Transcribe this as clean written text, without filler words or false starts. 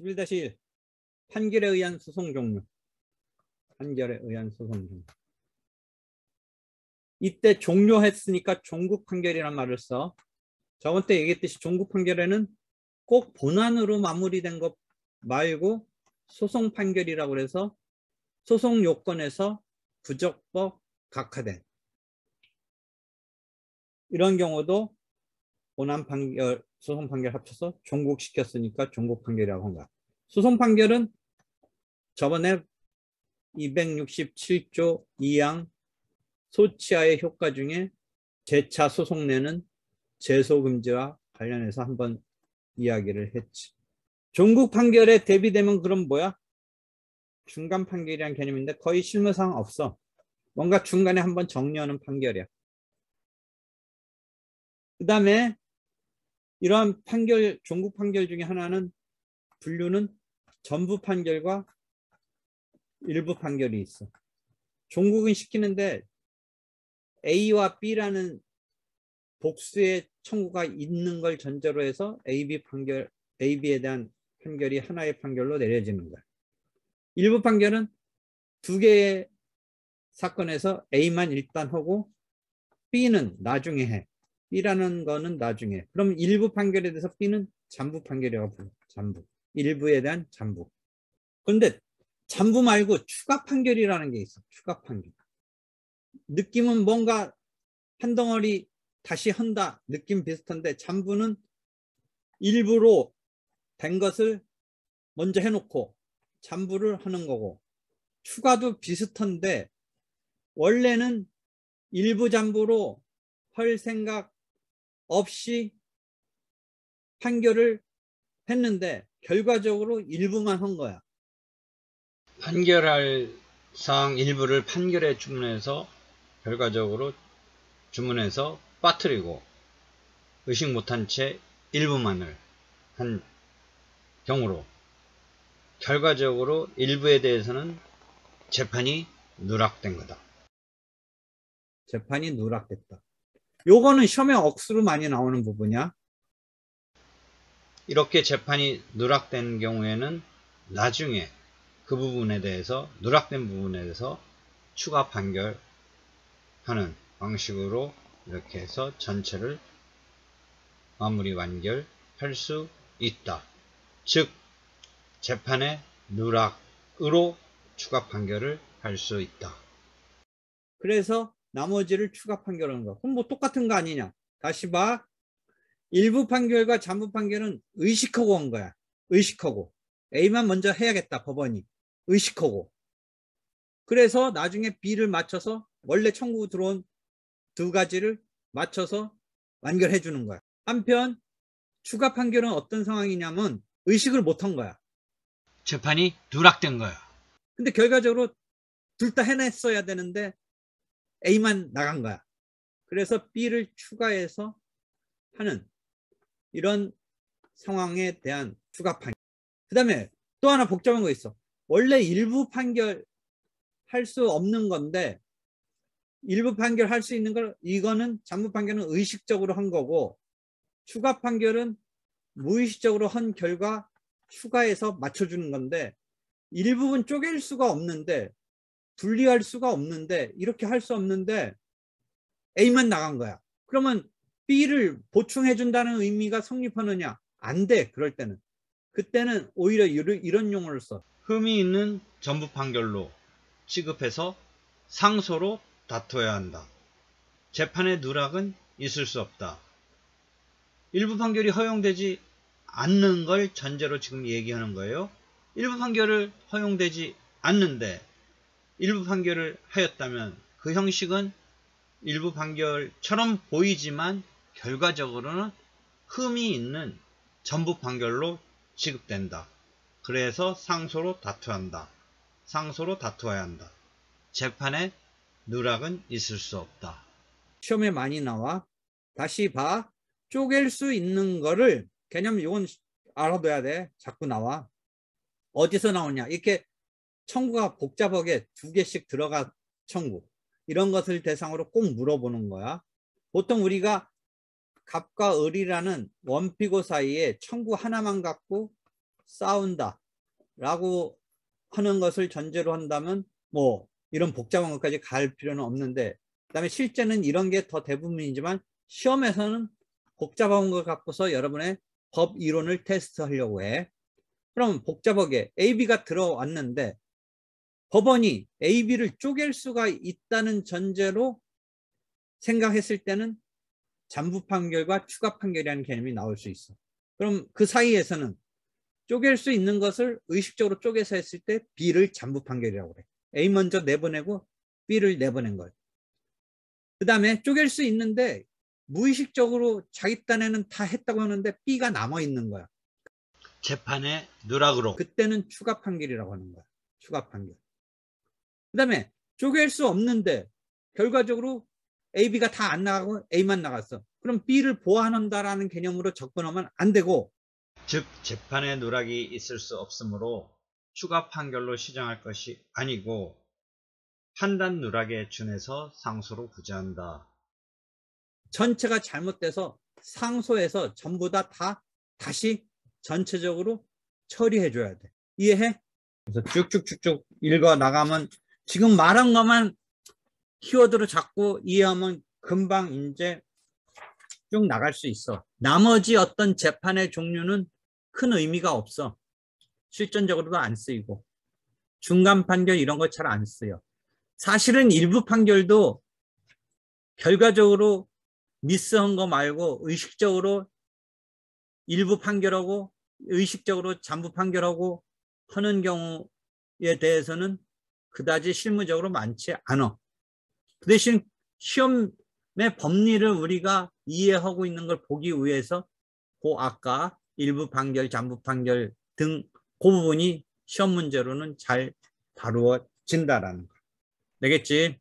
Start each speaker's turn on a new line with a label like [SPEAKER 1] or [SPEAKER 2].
[SPEAKER 1] 11-1 판결에 의한 소송 종류. 판결에 의한 소송 종류. 이때 종료했으니까 종국 판결이란 말을 써. 저번 때 얘기했듯이 종국 판결에는 꼭 본안으로 마무리된 것 말고 소송 판결이라고 그래서 소송 요건에서 부적법 각하된 이런 경우도 본안 판결, 소송 판결 합쳐서 종국시켰으니까 종국 판결이라고 한 거야. 소송 판결은 저번에 267조 2항 소치하의 효과 중에 재차 소송 내는 제소금지와 관련해서 한번 이야기를 했지. 종국 판결에 대비되면 그럼 뭐야? 중간 판결이라는 개념인데 거의 실무상 없어. 뭔가 중간에 한번 정리하는 판결이야. 그 다음에 이러한 판결, 종국 판결 중에 하나는 분류는 전부 판결과 일부 판결이 있어. 종국은 시키는데 A와 B라는 복수의 청구가 있는 걸 전제로 해서 AB에 대한 판결이 하나의 판결로 내려지는 거야. 일부 판결은 두 개의 사건에서 A만 일단 하고 B는 나중에 해. B라는 거는 나중에. 그럼 일부 판결에 대해서 B는 잠부 판결이라고 불러. 잠부. 일부에 대한 잠부. 그런데 잠부 말고 추가 판결이라는 게 있어. 추가 판결. 느낌은 뭔가 한 덩어리 다시 한다. 느낌 비슷한데 잠부는 일부로 된 것을 먼저 해놓고 잠부를 하는 거고, 추가도 비슷한데 원래는 일부 잠부로 할 생각 없이 판결을 했는데 결과적으로 일부만 한 거야.
[SPEAKER 2] 판결할 사항 일부를 판결에 주문해서 결과적으로 주문해서 빠뜨리고 의식 못한 채 일부만을 한 경우로 결과적으로 일부에 대해서는 재판이 누락된 거다.
[SPEAKER 1] 재판이 누락됐다. 요거는 시험에 억수로 많이 나오는 부분이야.
[SPEAKER 2] 이렇게 재판이 누락된 경우에는 나중에 그 부분에 대해서 누락된 부분에 대해서 추가 판결하는 방식으로 이렇게 해서 전체를 마무리 완결할 수 있다. 즉 재판의 누락으로 추가 판결을 할 수 있다.
[SPEAKER 1] 그래서 나머지를 추가 판결하는 거야. 그럼 뭐 똑같은 거 아니냐. 다시 봐. 일부 판결과 잠부 판결은 의식하고 한 거야. 의식하고. A만 먼저 해야겠다. 법원이. 의식하고. 그래서 나중에 B를 맞춰서 원래 청구 들어온 두 가지를 맞춰서 완결해 주는 거야. 한편 추가 판결은 어떤 상황이냐면 의식을 못한 거야.
[SPEAKER 2] 재판이 누락된 거야.
[SPEAKER 1] 근데 결과적으로 둘 다 해냈어야 되는데 A만 나간 거야. 그래서 B를 추가해서 하는 이런 상황에 대한 추가 판결. 그 다음에 또 하나 복잡한 거 있어. 원래 일부 판결 할 수 없는 건데 일부 판결 할 수 있는 걸, 이거는 잠부 판결은 의식적으로 한 거고 추가 판결은 무의식적으로 한 결과 추가해서 맞춰주는 건데 일부분 쪼갤 수가 없는데 분리할 수가 없는데 이렇게 할 수 없는데 A만 나간 거야. 그러면 B를 보충해 준다는 의미가 성립하느냐? 안 돼. 그럴 때는. 그때는 오히려 이런 용어를 써.
[SPEAKER 2] 흠이 있는 전부 판결로 취급해서 상소로 다투어야 한다. 재판의 누락은 있을 수 없다. 일부 판결이 허용되지 않는 걸 전제로 지금 얘기하는 거예요. 일부 판결을 허용되지 않는데 일부 판결을 하였다면 그 형식은 일부 판결처럼 보이지만 결과적으로는 흠이 있는 전부 판결로 취급된다. 그래서 상소로 다투어야 한다. 상소로 다투어야 한다. 재판에 누락은 있을 수 없다.
[SPEAKER 1] 시험에 많이 나와. 다시 봐. 쪼갤 수 있는 거를, 개념 이건 알아둬야 돼. 자꾸 나와. 어디서 나오냐. 이렇게 청구가 복잡하게 두 개씩 들어가 청구. 이런 것을 대상으로 꼭 물어보는 거야. 보통 우리가 갑과 을이라는 원피고 사이에 청구 하나만 갖고 싸운다 라고 하는 것을 전제로 한다면 뭐 이런 복잡한 것까지 갈 필요는 없는데, 그 다음에 실제는 이런 게 더 대부분이지만 시험에서는 복잡한 걸 갖고서 여러분의 법 이론을 테스트하려고 해. 그럼 복잡하게 AB가 들어왔는데 법원이 AB를 쪼갤 수가 있다는 전제로 생각했을 때는 잠부 판결과 추가 판결이라는 개념이 나올 수 있어. 그럼 그 사이에서는 쪼갤 수 있는 것을 의식적으로 쪼개서 했을 때 B를 잠부 판결이라고 그래. A 먼저 내보내고 B를 내보낸 거예요. 그 다음에 쪼갤 수 있는데 무의식적으로 자기 딴에는 다 했다고 하는데 B가 남아있는 거야.
[SPEAKER 2] 재판의 누락으로.
[SPEAKER 1] 그때는 추가 판결이라고 하는 거야. 추가 판결. 그 다음에 쪼갤 수 없는데 결과적으로 A, B가 다 안 나가고 A만 나갔어. 그럼 B를 보완한다라는 개념으로 접근하면 안 되고,
[SPEAKER 2] 즉 재판의 누락이 있을 수 없으므로 추가 판결로 시정할 것이 아니고 판단 누락에 준해서 상소로 구제한다.
[SPEAKER 1] 전체가 잘못돼서 상소해서 전부 다 다시 전체적으로 처리해 줘야 돼. 이해해? 그래서 쭉쭉쭉쭉 읽어 나가면 지금 말한 것만 키워드로 잡고 이해하면 금방 이제 쭉 나갈 수 있어. 나머지 어떤 재판의 종류는 큰 의미가 없어. 실전적으로도 안 쓰이고 중간 판결 이런 거 잘 안 쓰여. 사실은 일부 판결도 결과적으로 미스한 거 말고 의식적으로 일부 판결하고 의식적으로 잠부 판결하고 하는 경우에 대해서는 그다지 실무적으로 많지 않아. 그 대신 시험의 법리를 우리가 이해하고 있는 걸 보기 위해서 그 아까 일부 판결, 잠부 판결 등 그 부분이 시험 문제로는 잘 다루어진다라는 거. 되겠지?